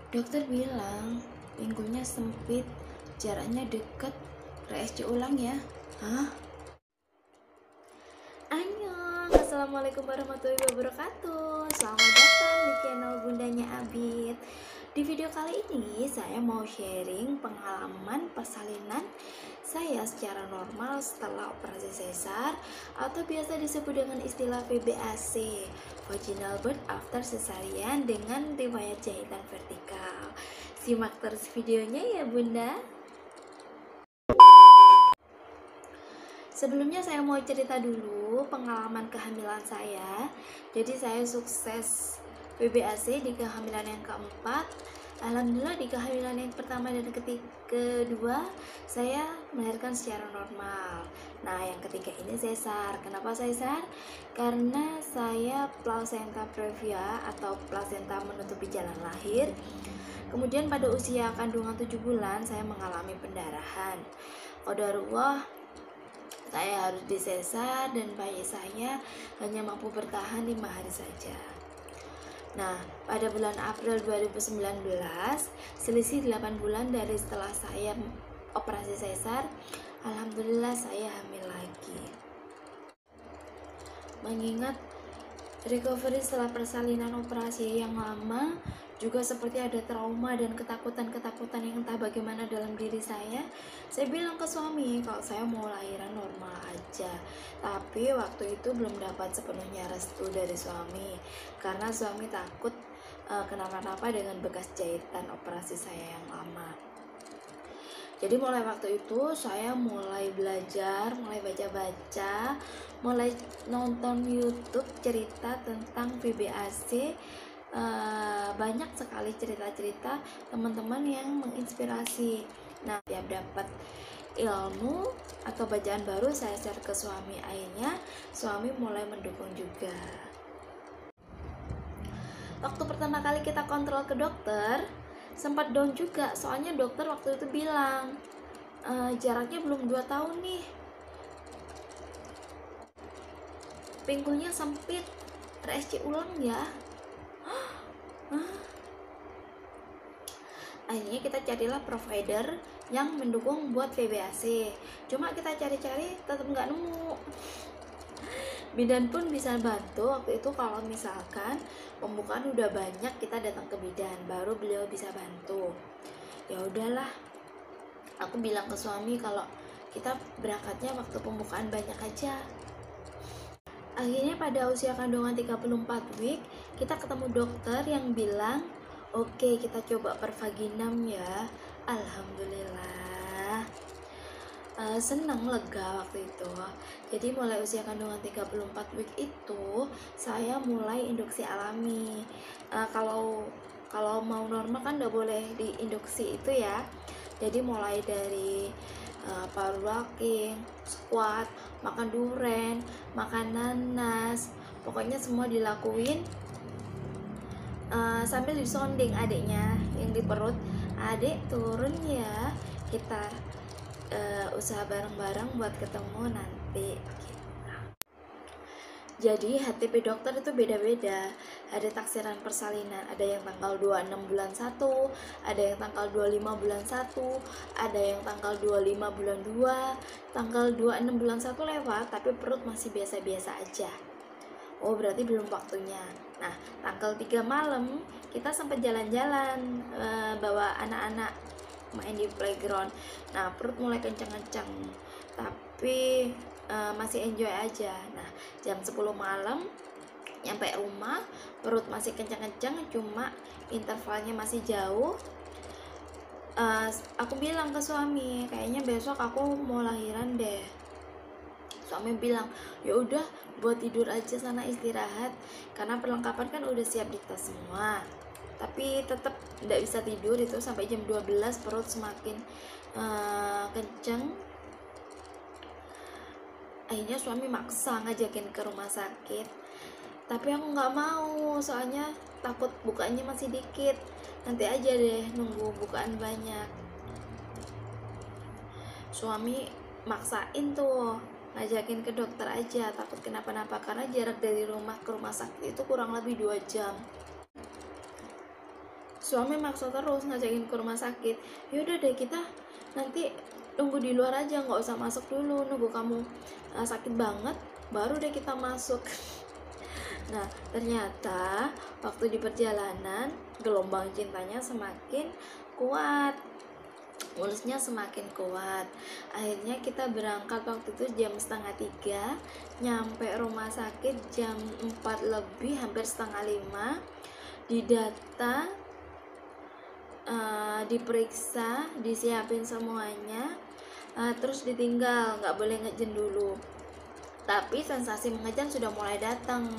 Dokter bilang pinggulnya sempit, jaraknya deket. RSC ulang ya. Hah? Annyeong, assalamualaikum warahmatullahi wabarakatuh. Selamat datang di channel Bundanya Abid. Di video kali ini saya mau sharing pengalaman persalinan saya secara normal setelah operasi sesar atau biasa disebut dengan istilah VBAC, vaginal birth after cesarean, dengan riwayat jahitan vertikal. Simak terus videonya ya Bunda. Sebelumnya saya mau cerita dulu pengalaman kehamilan saya. Jadi saya sukses VBAC di kehamilan yang keempat. Alhamdulillah di kehamilan yang pertama dan kedua saya melahirkan secara normal. Nah yang ketiga ini sesar. Kenapa sesar? Karena saya placenta previa atau placenta menutupi jalan lahir. Kemudian pada usia kandungan 7 bulan saya mengalami pendarahan. Qadarullah saya harus disesar dan bayi saya hanya mampu bertahan 5 hari saja. Nah, pada bulan April 2019, selisih 8 bulan dari setelah saya operasi sesar, alhamdulillah saya hamil lagi. Mengingat recovery setelah persalinan operasi yang lama, juga seperti ada trauma dan ketakutan-ketakutan yang entah bagaimana dalam diri saya bilang ke suami kalau saya mau lahiran normal aja. Tapi waktu itu belum dapat sepenuhnya restu dari suami, karena suami takut kenapa-napa dengan bekas jahitan operasi saya yang lama. Jadi mulai waktu itu saya mulai belajar, mulai baca-baca, mulai nonton YouTube cerita tentang VBAC. Banyak sekali cerita-cerita teman-teman yang menginspirasi. Nah, tiap dapat ilmu atau bacaan baru saya share ke suami. Akhirnya suami mulai mendukung juga. Waktu pertama kali kita kontrol ke dokter, sempat down juga, soalnya dokter waktu itu bilang jaraknya belum 2 tahun nih, pinggulnya sempit, RSC ulang ya. Akhirnya kita carilah provider yang mendukung buat VBAC. Cuma kita cari-cari tetap nggak nemu. Bidan pun bisa bantu waktu itu kalau misalkan pembukaan udah banyak, kita datang ke bidan baru beliau bisa bantu. Ya udahlah, aku bilang ke suami kalau kita berangkatnya waktu pembukaan banyak aja. Akhirnya pada usia kandungan 34 week kita ketemu dokter yang bilang oke, kita coba per vaginam ya. Alhamdulillah senang, lega waktu itu. Jadi mulai usia kandungan 34 week itu saya mulai induksi alami. Kalau mau normal kan udah boleh diinduksi itu ya. Jadi mulai dari power walking, squat, makan duren, makan nanas, pokoknya semua dilakuin sambil disonding adiknya yang di perut. Adik turun ya, kita usaha bareng-bareng buat ketemu nanti. Jadi HTP dokter itu beda-beda. Ada taksiran persalinan, ada yang tanggal 26 bulan 1, ada yang tanggal 25 bulan 1, ada yang tanggal 25 bulan 2, tanggal 26 bulan 1 lewat tapi perut masih biasa-biasa aja. Oh berarti belum waktunya. Nah tanggal 3 malam kita sempat jalan-jalan bawa anak-anak main di playground. Nah perut mulai kencang-kencang tapi masih enjoy aja. Nah jam 10 malam nyampe rumah, perut masih kencang-kencang, cuma intervalnya masih jauh. Aku bilang ke suami kayaknya besok aku mau lahiran deh. Suami bilang ya udah buat tidur aja sana, istirahat, karena perlengkapan kan udah siap di tas semua. Tapi tetap tidak bisa tidur itu sampai jam 12, perut semakin kenceng. Akhirnya suami maksa ngajakin ke rumah sakit, tapi aku nggak mau, soalnya takut bukaannya masih dikit. Nanti aja deh nunggu bukaan banyak. Suami maksain tuh ngajakin ke dokter aja, takut kenapa-napa, karena jarak dari rumah ke rumah sakit itu kurang lebih 2 jam. Suami maksa terus ngajakin ke rumah sakit. Yaudah deh, kita nanti tunggu di luar aja, nggak usah masuk dulu, nunggu kamu sakit banget baru deh kita masuk. Nah, ternyata waktu di perjalanan gelombang cintanya semakin kuat, mulusnya semakin kuat. Akhirnya kita berangkat waktu itu jam 2:30, nyampe rumah sakit jam 4 lebih, hampir 4:30. Didata, diperiksa, disiapin semuanya, terus ditinggal, nggak boleh ngejen dulu. Tapi sensasi mengejan sudah mulai datang.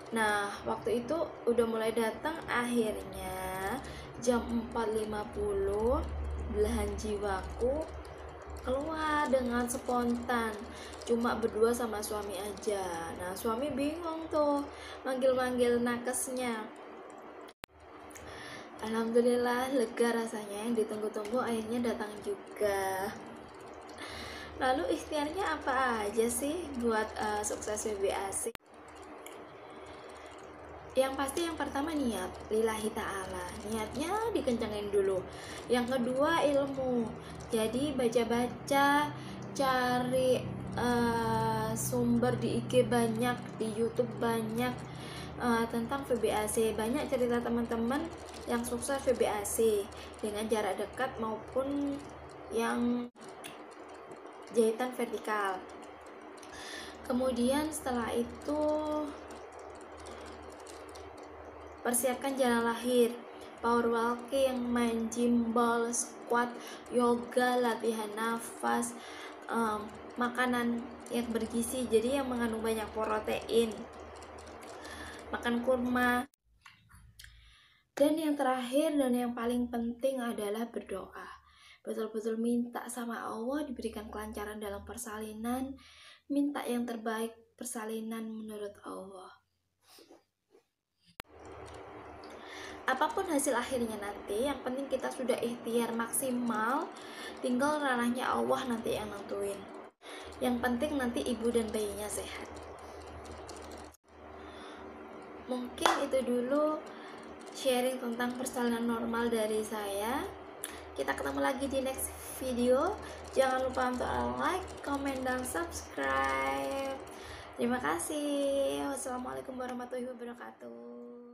Nah, waktu itu udah mulai datang, akhirnya jam 4:50 belahan jiwaku keluar dengan spontan, cuma berdua sama suami aja. Nah, suami bingung tuh manggil-manggil nakesnya. Alhamdulillah lega rasanya, yang ditunggu-tunggu akhirnya datang juga. Lalu ikhtiarnya apa aja sih buat sukses WBASI? Yang pasti yang pertama niat, lillahi ta'ala, niatnya dikencangin dulu. Yang kedua ilmu, jadi baca-baca, cari sumber di IG banyak, di YouTube banyak tentang VBAC. Banyak cerita teman-teman yang sukses VBAC dengan jarak dekat maupun yang jahitan vertikal. Kemudian setelah itu persiapkan jalan lahir, power walking, main gym ball, squat, yoga, latihan nafas, makanan yang bergizi, jadi yang mengandung banyak protein, makan kurma. Dan yang terakhir dan yang paling penting adalah berdoa. Betul-betul minta sama Allah diberikan kelancaran dalam persalinan, minta yang terbaik persalinan menurut Allah. Apapun hasil akhirnya nanti, yang penting kita sudah ikhtiar maksimal, tinggal ranahnya Allah nanti yang nentuin. Yang penting nanti ibu dan bayinya sehat. Mungkin itu dulu sharing tentang persalinan normal dari saya. Kita ketemu lagi di next video. Jangan lupa untuk like, comment, dan subscribe. Terima kasih. Wassalamualaikum warahmatullahi wabarakatuh.